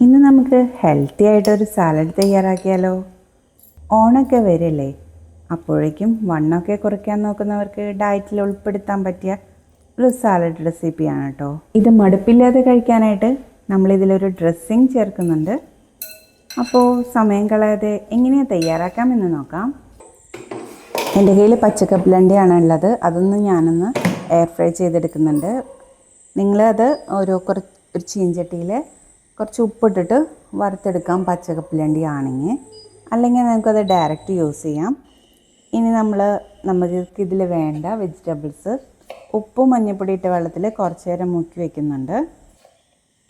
ഇന്ന് നമുക്ക് ഹെൽത്തി ആയിട്ടൊരു സാലഡ് തയ്യാറാക്കിയാലോ. ഓണമൊക്കെ വരില്ലേ, അപ്പോഴേക്കും വണ്ണമൊക്കെ കുറയ്ക്കാൻ നോക്കുന്നവർക്ക് ഡയറ്റിൽ ഉൾപ്പെടുത്താൻ പറ്റിയ ഒരു സാലഡ് റെസിപ്പിയാണ് കേട്ടോ. ഇത് മടുപ്പില്ലാതെ കഴിക്കാനായിട്ട് നമ്മളിതിലൊരു ഡ്രസ്സിങ് ചേർക്കുന്നുണ്ട്. അപ്പോൾ സമയം കളയാതെ എങ്ങനെയാണ് തയ്യാറാക്കാമെന്ന് നോക്കാം. എൻ്റെ കയ്യിൽ പച്ചക്കപ്പലണ്ടിയാണ് ഉള്ളത്. അതൊന്ന് ഞാനൊന്ന് എയർ ഫ്രൈ ചെയ്തെടുക്കുന്നുണ്ട്. നിങ്ങളത് ഒരു ചീഞ്ചട്ടിയിൽ കുറച്ച് ഉപ്പിട്ടിട്ട് വറുത്തെടുക്കാം, പച്ചക്കപ്പലണ്ടി ആണെങ്കിൽ. അല്ലെങ്കിൽ നമുക്കത് ഡയറക്റ്റ് യൂസ് ചെയ്യാം. ഇനി നമുക്ക് ഇതിൽ വേണ്ട വെജിറ്റബിൾസ് ഉപ്പും മഞ്ഞൾപ്പൊടി ഇട്ട വെള്ളത്തിൽ കുറച്ച് നേരം മുക്കി വയ്ക്കുന്നുണ്ട്.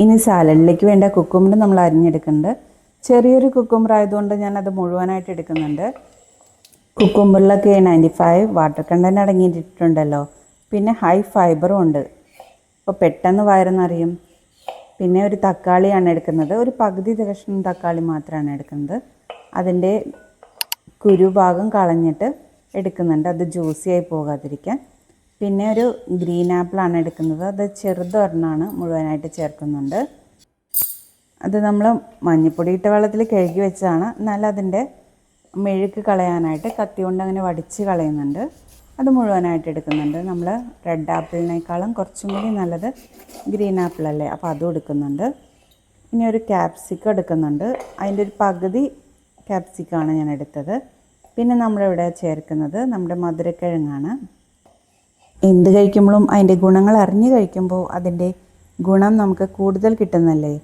ഇനി സാലഡിലേക്ക് വേണ്ട കുക്കുമ്പർ നമ്മൾ അരിഞ്ഞെടുക്കുന്നുണ്ട്. ചെറിയൊരു കുക്കുമ്പർ ആയതുകൊണ്ട് ഞാനത് മുഴുവനായിട്ട് എടുക്കുന്നുണ്ട്. കുക്കുമ്പറിലൊക്കെ 95 വാട്ടർ കണ്ടൻറ്റ് അടങ്ങിയിട്ടുണ്ടല്ലോ. പിന്നെ ഹൈ ഫൈബറും ഉണ്ട്, അപ്പോൾ പെട്ടെന്ന് വയറുന്നറിയും. പിന്നെ ഒരു തക്കാളിയാണ് എടുക്കുന്നത്. ഒരു പകുതി കഷ്ണം തക്കാളി മാത്രമാണ് എടുക്കുന്നത്. അതിൻ്റെ കുരുഭാഗം കളഞ്ഞിട്ട് എടുക്കുന്നുണ്ട്, അത് ജ്യൂസിയായി പോകാതിരിക്കാൻ. പിന്നെ ഒരു ഗ്രീൻ ആപ്പിളാണ് എടുക്കുന്നത്. അത് ചെറുതൊരെണ്ണമാണ്, മുഴുവനായിട്ട് ചേർക്കുന്നുണ്ട്. അത് നമ്മൾ മഞ്ഞൾപ്പൊടി ഇട്ട വെള്ളത്തിൽ കഴുകി വെച്ചതാണ്. എന്നാൽ അതിൻ്റെ മെഴുക്ക് കളയാനായിട്ട് കത്തി കൊണ്ട് അങ്ങനെ വടിച്ച് കളയുന്നുണ്ട്. അത് മുഴുവനായിട്ട് എടുക്കുന്നുണ്ട്. നമ്മൾ റെഡ് ആപ്പിളിനേക്കാളും കുറച്ചും കൂടി നല്ലത് ഗ്രീൻ ആപ്പിളല്ലേ, അപ്പോൾ അതും എടുക്കുന്നുണ്ട്. ഇനി ഒരു ക്യാപ്സിക്കം എടുക്കുന്നുണ്ട്. അതിൻ്റെ ഒരു പകുതി ക്യാപ്സിക്കമാണ് ഞാൻ എടുത്തത്. പിന്നെ നമ്മളിവിടെ ചേർക്കുന്നത് നമ്മുടെ മധുരക്കിഴങ്ങാണ്. എന്ത് കഴിക്കുമ്പോഴും അതിൻ്റെ ഗുണങ്ങൾ അറിഞ്ഞ് കഴിക്കുമ്പോൾ അതിൻ്റെ ഗുണം നമുക്ക് കൂടുതൽ കിട്ടുന്നല്ലേ.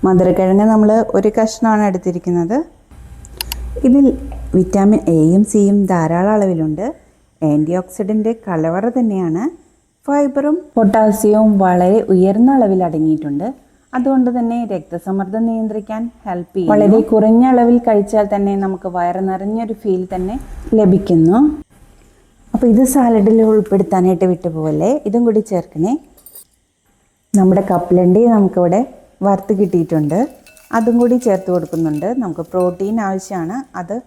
മധുരക്കിഴങ്ങ് നമ്മൾ ഒരു കഷ്ണമാണ് എടുത്തിരിക്കുന്നത്. ഇതിൽ വിറ്റാമിൻ എയും സിയും ധാരാളം അളവിലുണ്ട്. ആൻറ്റി ഓക്സിഡൻ്റ് കലവറ തന്നെയാണ്. ഫൈബറും പൊട്ടാസ്യവും വളരെ ഉയർന്ന അളവിൽ അടങ്ങിയിട്ടുണ്ട്. അതുകൊണ്ട് തന്നെ രക്തസമ്മർദ്ദം നിയന്ത്രിക്കാൻ ഹെൽപ്പ് ചെയ്യും. വളരെ കുറഞ്ഞ അളവിൽ കഴിച്ചാൽ തന്നെ നമുക്ക് വയറ് നിറഞ്ഞൊരു ഫീൽ തന്നെ ലഭിക്കുന്നു. അപ്പോൾ ഇത് സാലഡിൽ ഉൾപ്പെടുത്താനായിട്ട് വിട്ടുപോകല്ലേ, ഇതും കൂടി ചേർക്കണേ. നമ്മുടെ കപ്പലണ്ടി നമുക്കിവിടെ വറുത്ത് കിട്ടിയിട്ടുണ്ട്, അതും കൂടി ചേർത്ത് കൊടുക്കുന്നുണ്ട്. നമുക്ക് പ്രോട്ടീൻ ആവശ്യമാണ്, അത്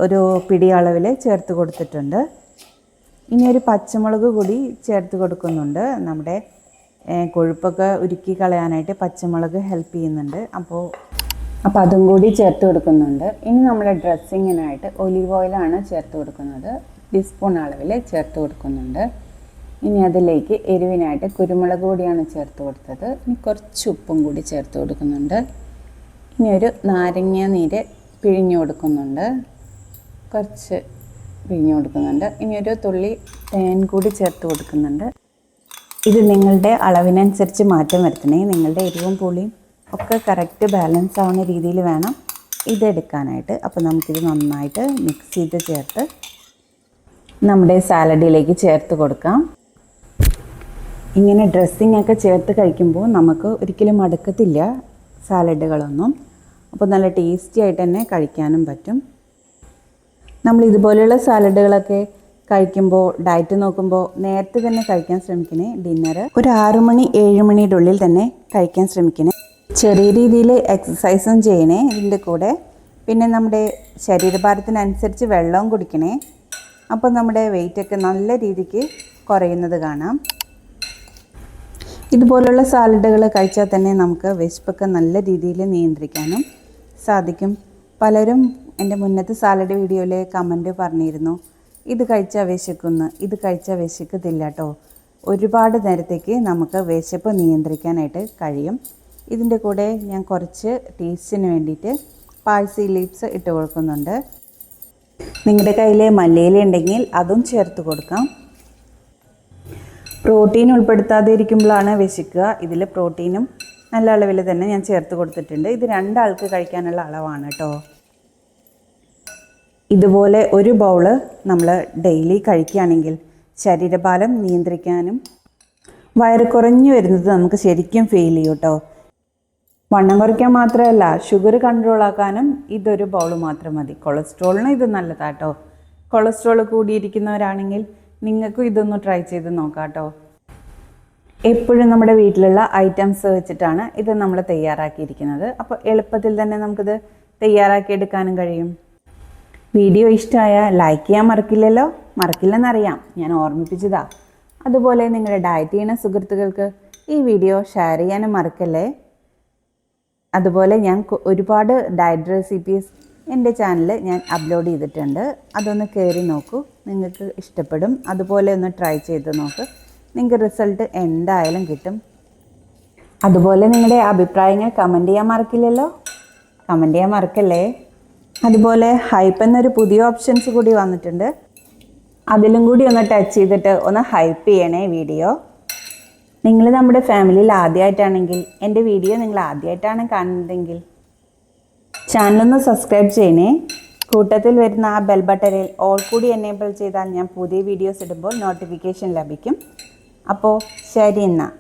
ഒരു പിടി അളവിൽ ചേർത്ത് കൊടുത്തിട്ടുണ്ട്. ഇനി ഒരു പച്ചമുളക് കൂടി ചേർത്ത് കൊടുക്കുന്നുണ്ട്. നമ്മുടെ കൊഴുപ്പൊക്കെ ഉരുക്കി കളയാനായിട്ട് പച്ചമുളക് ഹെൽപ്പ് ചെയ്യുന്നുണ്ട്. അപ്പോൾ അതും കൂടി ചേർത്ത് കൊടുക്കുന്നുണ്ട്. ഇനി നമ്മുടെ ഡ്രസ്സിങ്ങിനായിട്ട് ഒലീവ് ഓയിലാണ് ചേർത്ത് കൊടുക്കുന്നത്. ടീസ്പൂൺ അളവിൽ ചേർത്ത് കൊടുക്കുന്നുണ്ട്. ഇനി അതിലേക്ക് എരിവിനായിട്ട് കുരുമുളക് പൊടിയാണ് ചേർത്ത് കൊടുത്തത്. ഇനി കുറച്ച് ഉപ്പും കൂടി ചേർത്ത് കൊടുക്കുന്നുണ്ട്. ഇനി ഒരു നാരങ്ങ നീര് പിഴിഞ്ഞു കൊടുക്കുന്നുണ്ട്, കുറച്ച് പിഴിഞ്ഞു കൊടുക്കുന്നുണ്ട്. ഇനി ഒരു തുള്ളി തേൻ കൂടി ചേർത്ത് കൊടുക്കുന്നുണ്ട്. ഇത് നിങ്ങളുടെ അളവിനനുസരിച്ച് മാറ്റം വരുത്തണേ. നിങ്ങളുടെ എരിവും പുളിയും ഒക്കെ കറക്റ്റ് ബാലൻസ് ആവുന്ന രീതിയിൽ വേണം ഇതെടുക്കാനായിട്ട്. അപ്പോൾ നമുക്കിത് നന്നായിട്ട് മിക്സ് ചെയ്ത് ചേർത്ത് നമ്മുടെ സാലഡിലേക്ക് ചേർത്ത് കൊടുക്കാം. ഇങ്ങനെ ഡ്രസ്സിങ് ഒക്കെ ചേർത്ത് കഴിക്കുമ്പോൾ നമുക്ക് ഒരിക്കലും മടുക്കത്തില്ല സാലഡുകളൊന്നും. അപ്പോൾ നല്ല ടേസ്റ്റി ആയിട്ട് തന്നെ കഴിക്കാനും പറ്റും. നമ്മൾ ഇതുപോലെയുള്ള സാലഡുകളൊക്കെ കഴിക്കുമ്പോൾ ഡയറ്റ് നോക്കുമ്പോൾ നേരത്തെ തന്നെ കഴിക്കാൻ ശ്രമിക്കണേ. ഡിന്നർ ഒരു 6 മണി 7 മണിയുടെ ഉള്ളിൽ തന്നെ കഴിക്കാൻ ശ്രമിക്കണേ. ചെറിയ രീതിയിൽ എക്സസൈസും ചെയ്യണേ ഇതിൻ്റെ കൂടെ. പിന്നെ നമ്മുടെ ശരീരഭാരത്തിനനുസരിച്ച് വെള്ളവും കുടിക്കണേ. അപ്പോൾ നമ്മുടെ വെയിറ്റൊക്കെ നല്ല രീതിക്ക് കുറയുന്നത് കാണാം. ഇതുപോലുള്ള സാലഡുകൾ കഴിച്ചാൽ തന്നെ നമുക്ക് വിശപ്പൊക്കെ നല്ല രീതിയിൽ നിയന്ത്രിക്കാനും സാധിക്കും. പലരും എൻ്റെ മുന്നത്തെ സാലഡ് വീഡിയോയിൽ കമൻറ്റ് പറഞ്ഞിരുന്നു, ഇത് കഴിച്ചാൽ വിശക്കുന്നു, ഇത് കഴിച്ചാൽ വിശക്കത്തില്ല കേട്ടോ. ഒരുപാട് നേരത്തേക്ക് നമുക്ക് വിശപ്പ് നിയന്ത്രിക്കാനായിട്ട് കഴിയും. ഇതിൻ്റെ കൂടെ ഞാൻ കുറച്ച് ടേസ്റ്റിന് വേണ്ടിയിട്ട് പാഴ്സി ലീവ്സ് ഇട്ട് കൊടുക്കുന്നുണ്ട്. നിങ്ങളുടെ കയ്യിൽ മല്ലിയില ഉണ്ടെങ്കിൽ അതും ചേർത്ത് കൊടുക്കാം. പ്രോട്ടീൻ ഉൾപ്പെടുത്താതെ ഇരിക്കുമ്പോഴാണ് വിശക്കുക. ഇതിൽ പ്രോട്ടീനും നല്ല അളവിൽ തന്നെ ഞാൻ ചേർത്ത് കൊടുത്തിട്ടുണ്ട്. ഇത് 2 ആൾക്ക് കഴിക്കാനുള്ള അളവാണ് കേട്ടോ. ഇതുപോലെ ഒരു ബൗള് നമ്മൾ ഡെയിലി കഴിക്കുകയാണെങ്കിൽ ശരീരഭാരം നിയന്ത്രിക്കാനും വയറ് കുറഞ്ഞു വരുന്നത് നമുക്ക് ശരിക്കും ഫീൽ ചെയ്യും കേട്ടോ. വണ്ണം കുറയ്ക്കാൻ മാത്രമല്ല, ഷുഗർ കൺട്രോളാക്കാനും ഇതൊരു ബൗൾ മാത്രം മതി. കൊളസ്ട്രോളിന് ഇത് നല്ലതാട്ടോ. കൊളസ്ട്രോൾ കൂടിയിരിക്കുന്നവരാണെങ്കിൽ നിങ്ങൾക്കും ഇതൊന്ന് ട്രൈ ചെയ്ത് നോക്കാം കേട്ടോ. എപ്പോഴും നമ്മുടെ വീട്ടിലുള്ള ഐറ്റംസ് വെച്ചിട്ടാണ് ഇത് നമ്മൾ തയ്യാറാക്കിയിരിക്കുന്നത്. അപ്പോൾ എളുപ്പത്തിൽ തന്നെ നമുക്കിത് തയ്യാറാക്കിയെടുക്കാനും കഴിയും. വീഡിയോ ഇഷ്ടമായ ലൈക്ക് ചെയ്യാൻ മറക്കില്ലല്ലോ. മറക്കില്ലെന്നറിയാം, ഞാൻ ഓർമ്മിപ്പിച്ചതാ. അതുപോലെ നിങ്ങളുടെ ഡയറ്റ് ചെയ്യുന്ന സുഹൃത്തുക്കൾക്ക് ഈ വീഡിയോ ഷെയർ ചെയ്യാനും മറക്കല്ലേ. അതുപോലെ ഞാൻ ഒരുപാട് ഡയറ്റ് റെസിപ്പീസ് എൻ്റെ ചാനലിൽ ഞാൻ അപ്ലോഡ് ചെയ്തിട്ടുണ്ട്. അതൊന്ന് കയറി നോക്കൂ, നിങ്ങൾക്ക് ഇഷ്ടപ്പെടും. അതുപോലെ ഒന്ന് ട്രൈ ചെയ്ത് നോക്ക്, നിങ്ങൾക്ക് റിസൾട്ട് എന്തായാലും കിട്ടും. അതുപോലെ നിങ്ങളുടെ അഭിപ്രായങ്ങൾ കമൻറ്റ് ചെയ്യാൻ മറക്കില്ലല്ലോ, കമൻറ്റ് ചെയ്യാൻ മറക്കല്ലേ. അതുപോലെ ഹൈപ്പ് എന്നൊരു പുതിയ ഓപ്ഷൻസ് കൂടി വന്നിട്ടുണ്ട്, അതിലും കൂടി ഒന്ന് ടച്ച് ചെയ്തിട്ട് ഒന്ന് ഹൈപ്പ് ചെയ്യണേ വീഡിയോ. നിങ്ങൾ നമ്മുടെ ഫാമിലിയിൽ ആദ്യമായിട്ടാണെങ്കിൽ, എൻ്റെ വീഡിയോ നിങ്ങൾ ആദ്യമായിട്ടാണ് കാണുന്നതെങ്കിൽ ചാനലൊന്ന് സബ്സ്ക്രൈബ് ചെയ്യണേ. കൂട്ടത്തിൽ വരുന്ന ആ ബെൽ ബട്ടണിൽ ഓൾ കൂടി എനേബിൾ ചെയ്താൽ ഞാൻ പുതിയ വീഡിയോസ് ഇടുമ്പോൾ നോട്ടിഫിക്കേഷൻ ലഭിക്കും. അപ്പോൾ ശരി എന്നാൽ.